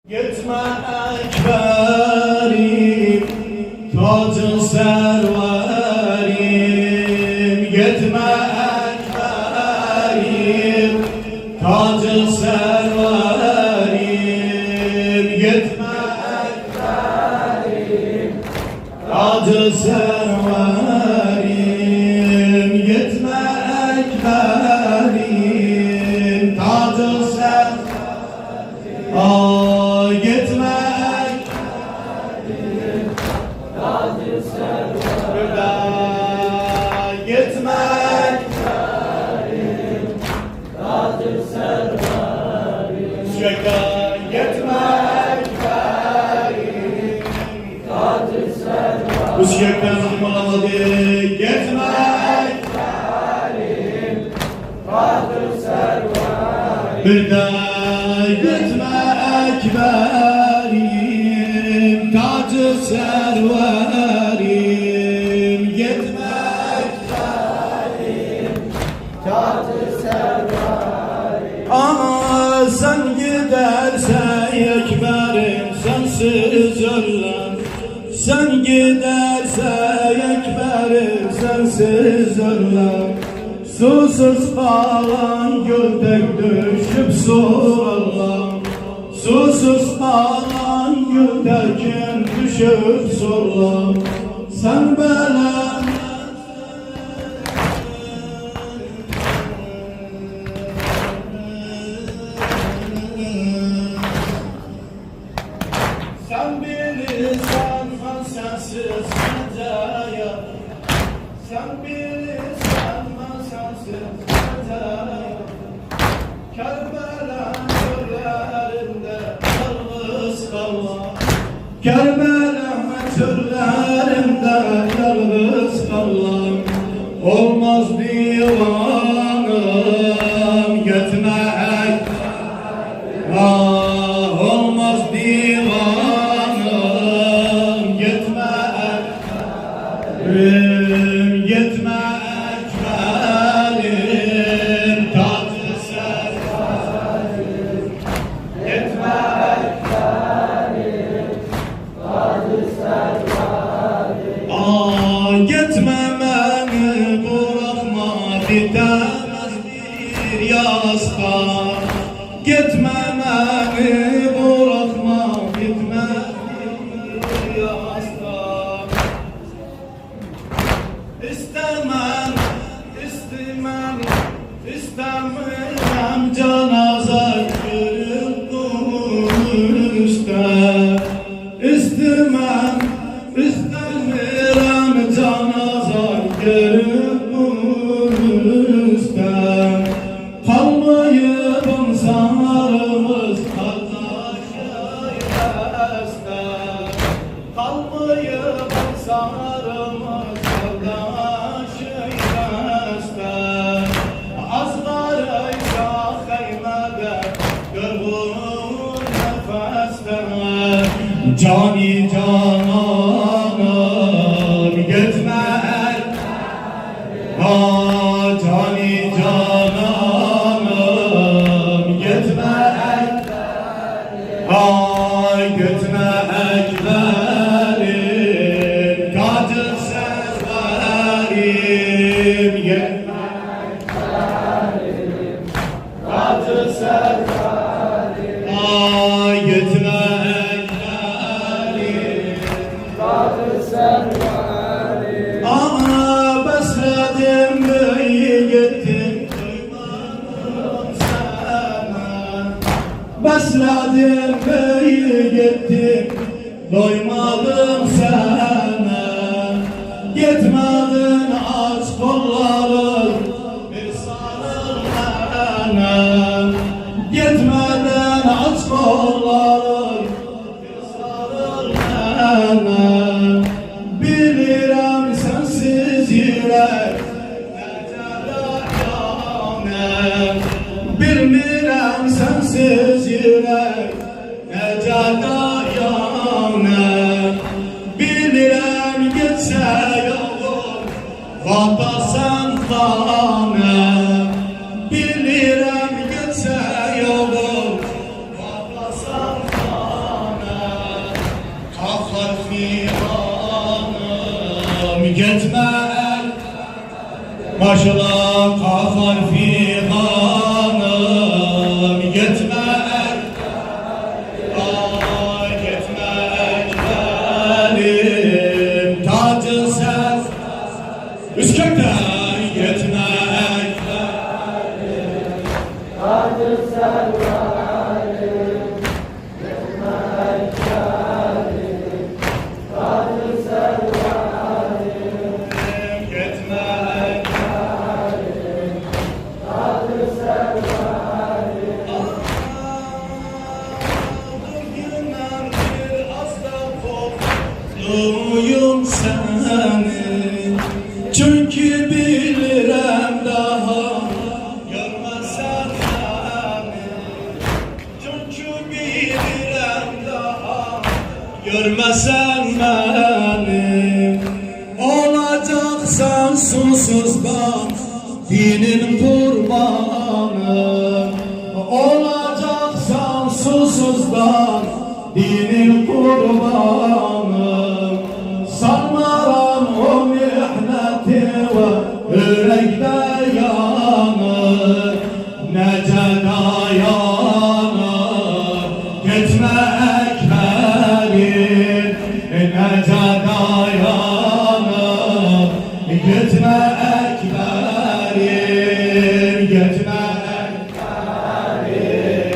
Gitme ekberim, tacı serverim. Gitme ekberim, tacı serverim. Gitme ekberim, tacı serverim. Gitme ekberim, tacı serverim. Gitmek Tacı serverim, gitmek Tacı serverim, gitmek Tacı serverim, bu şekilde olmalı gitmek Tacı serverim, bir de gitmek ekberim, tacı serverim. Gitmek ekberim, tacı serverim. Ama sen gidersen ekberim, sensiz ölüm. Sen gidersen ekberim, sensiz ölüm. Susuz kalan göldek düşüp sorarlar. Susuz kalan göldekin düşüp sorarlar. Sen böyle sen bilirsen ben sensiz geceye. Sen bilirsen ben sensiz geceye. Kerbela çöllerinde yalnız kalan. Kerbela çöllerinde yalnız kalan. Olmaz divanım gitmek. Olmaz divanım gitmek. Gitmek benim tacı serverim. Gitmek benim tacı serverim. Gitme beni bırakma, bitemez bir yasta. Gitme beni bırakma, bitmez bir yasta. İstemem, istemem, istemem cenaze yürüdüğümüzde. İstemem, istemem cenaze yürüdüğümüzde. Kalmayıp insanlarımız kardeşlerimizde. Kalmayıp insanlarımız kardeşlerimizde. Azlarıysa kıymede gör bunu nefeste. Cani cananım gitmek. Cani cananım gitmek. Gitmek benim tacı serverim. Gitmek benim tacı serverim. Gitmek benim tacı serverim. Besledim büyü gittim, duymadım sana. Besledim büyü gittim, doymadım sana. Gitmedin aç kolların, bir sarıl bana. Gitmedin aç kolların, bir sarıl bana. Bilirim sensiz yürek necədə yanır. Bilmirəm sensiz yürek necədə yanır. Bilirəm getsə yolun vatasan xanım. Bilirəm getsə yolun vatasan xanım. Kafar figanım gitme Maşallah kafar figanım gitme Gitme ekberim tacı sen Üsküp'ten gitme ekberim tacı sen Mutluyum seni çünkü bilirim daha görmesen beni çünkü bilirim daha görmesen beni olacaksan susuz bak dinin kurbanı olacaksan susuz bak dinin kurbanı sanmaram o mihneti ve yürekte yanır nece dayanır gitme ekberim nece dayanır gitme ekberim gitme ekberim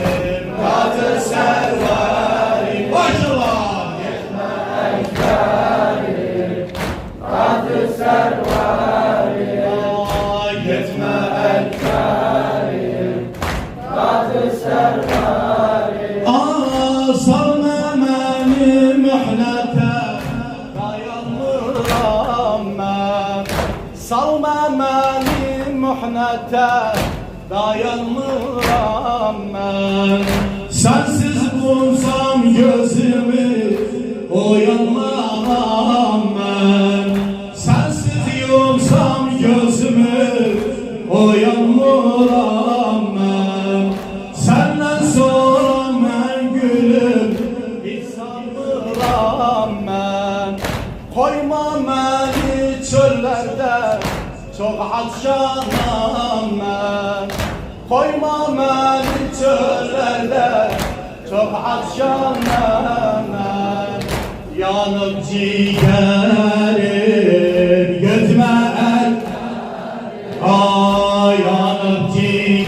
Kadir serverim maşallah gitme ekberim Kadir serverim gitme ekberim Kadir serverim salma beni mühnete dayanmıram ben salma beni mühnete dayanmıram ben sensiz bulsam gözümü uyanmam ben sensiz yumsam gözümü uyanmıram ben senden sonra ben gülüm hiç sanmıram ben koyma beni çöllerde çok atşanam ben koyma beni çöllerde çok atşanam ben yanıp ciğerim gitme yanıp ciğerim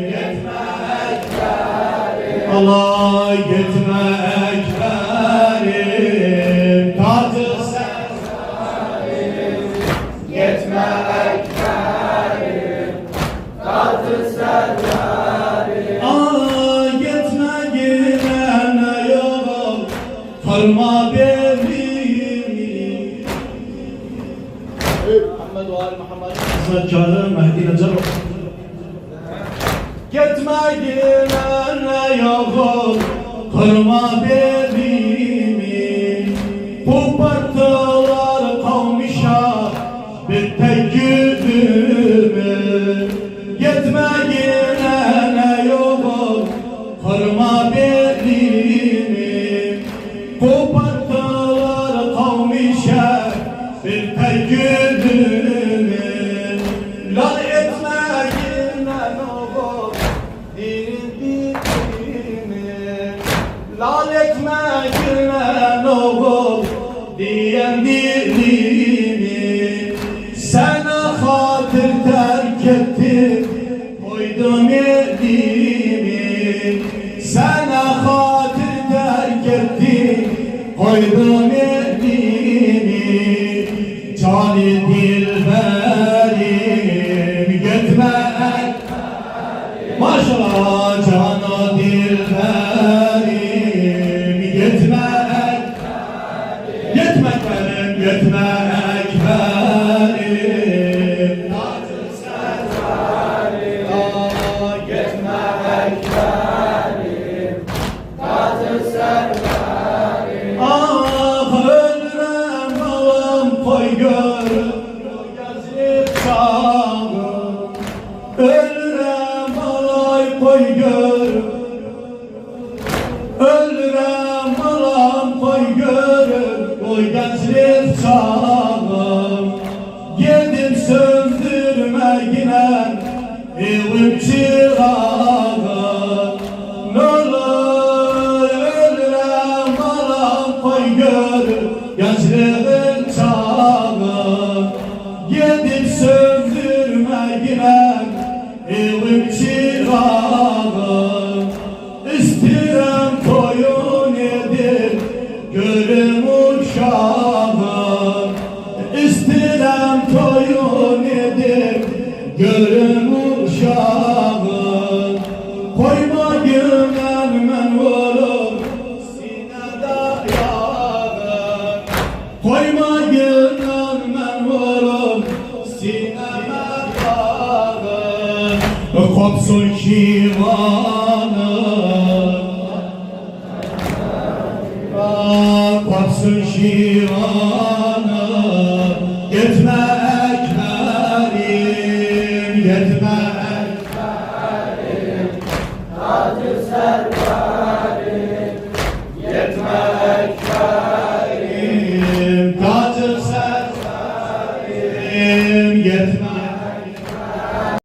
gitme Allah gitme ekberim tacı sen gitme ekberim tacı sen gitme gidene yol kalma benim Muhammed ve Ali Muhammed Saccâlı Mehdi Necer gitme gidene yol kalma belimi koparttılar kavmişa bir tek yüzümü gitme gidene yol kalma belimi koparttılar kavmişa bir tek yüzümü lal etme gidene yol lal etme gülen oğul diyen dilimi sana hatır terk ettim koydum elimi sana hatır terk ettim koydum elimi cani dilberim gitme maşallah cana dilberim gitme gitme ekberim gitme ekberim tacı serverim gitme ekberim tacı serverim ölürem ağam koy gör gençlik çağım Yedim söndürmekine evim çırağım N'olur ölürem aram koy görür gençliğin çağım Yedim söndürmekine evim çırağım İstirem koyun edip görüm uşağım İstirem koyun edip görüm uşağım Koyma güvenmen vurup sinede yağım Koyma güvenmen vurup sineme yağım Kopsun şivanım Kopsun şivanım Gitme ekmerim, gitme